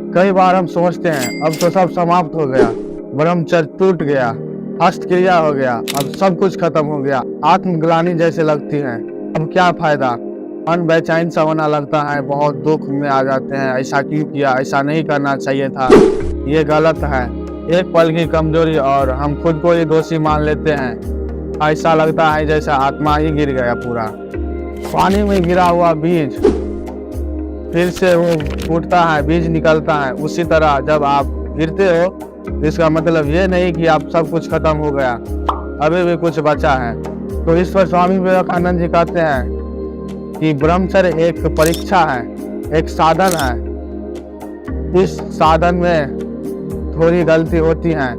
कई बार हम सोचते हैं अब तो सब समाप्त हो गया, ब्रह्मचर्य टूट गया, हस्तक्रिया हो गया, अब सब कुछ खत्म हो गया। आत्मग्लानि जैसे लगती है, अब क्या फायदा। मन बेचैन सा होना लगता है, बहुत दुख में आ जाते हैं। ऐसा क्यों किया, ऐसा नहीं करना चाहिए था, ये गलत है। एक पल की कमजोरी और हम खुद को ही दोषी मान लेते हैं। ऐसा लगता है जैसा आत्मा ही गिर गया पूरा। पानी में गिरा हुआ बीज फिर से वो फूटता है, बीज निकलता है। उसी तरह जब आप गिरते हो, इसका मतलब ये नहीं कि आप सब कुछ खत्म हो गया, अभी भी कुछ बचा है। तो इस पर स्वामी विवेकानंद जी कहते हैं कि ब्रह्मचर्य एक परीक्षा है, एक साधन है। इस साधन में थोड़ी गलती होती है,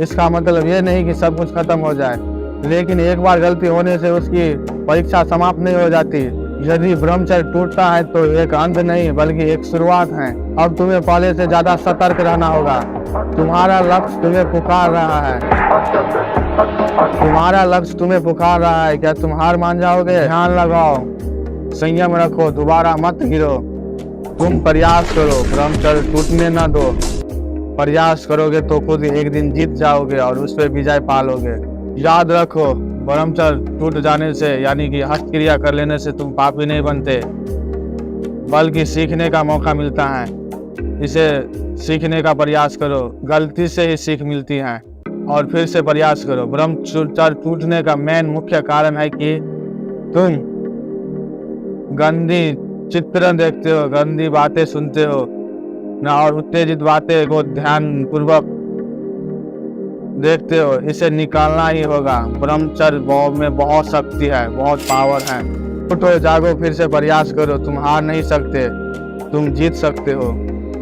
इसका मतलब ये नहीं कि सब कुछ खत्म हो जाए, लेकिन एक बार गलती होने से उसकी परीक्षा समाप्त नहीं हो जाती। यदि ब्रह्मचर्य टूटता है तो एक अंत नहीं बल्कि एक शुरुआत है। अब तुम्हें पहले से ज्यादा सतर्क रहना होगा। तुम्हारा लक्ष्य तुम्हें पुकार रहा है, तुम्हारा लक्ष्य तुम्हें पुकार रहा है। क्या तुम हार मान जाओगे? ध्यान लगाओ, संयम रखो, दोबारा मत गिरो। तुम प्रयास करो, ब्रह्मचर्य टूटने न दो। प्रयास करोगे तो खुद एक दिन जीत जाओगे और उस पर विजय पालोगे। याद रखो, ब्रह्मचर्य टूट जाने से यानी कि हस्तक्रिया कर लेने से तुम पापी नहीं बनते, बल्कि सीखने का मौका मिलता है। इसे सीखने का प्रयास करो, गलती से ही सीख मिलती है और फिर से प्रयास करो। ब्रह्मचर्य टूटने का मेन मुख्य कारण है कि तुम गंदी चित्र देखते हो, गंदी बातें सुनते हो ना, और उत्तेजित बातें को ध्यान पूर्वक देखते हो। इसे निकालना ही होगा। ब्रह्मचर्य में बहुत शक्ति है, बहुत पावर है। उठो, जागो, फिर से प्रयास करो। तुम हार नहीं सकते, तुम जीत सकते हो।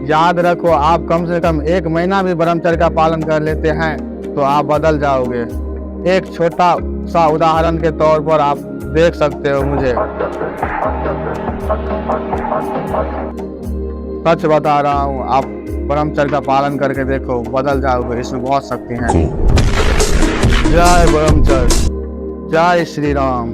याद रखो, आप कम से कम 1 महीना भी ब्रह्मचर्य का पालन कर लेते हैं तो आप बदल जाओगे। एक छोटा सा उदाहरण के तौर पर आप देख सकते हो मुझे। सच बता रहा हूँ, आप ब्रह्मचर्य का पालन करके देखो, बदल जाओगे। इसमें बहुत शक्ति है। जय ब्रह्मचर्य, जय श्री राम।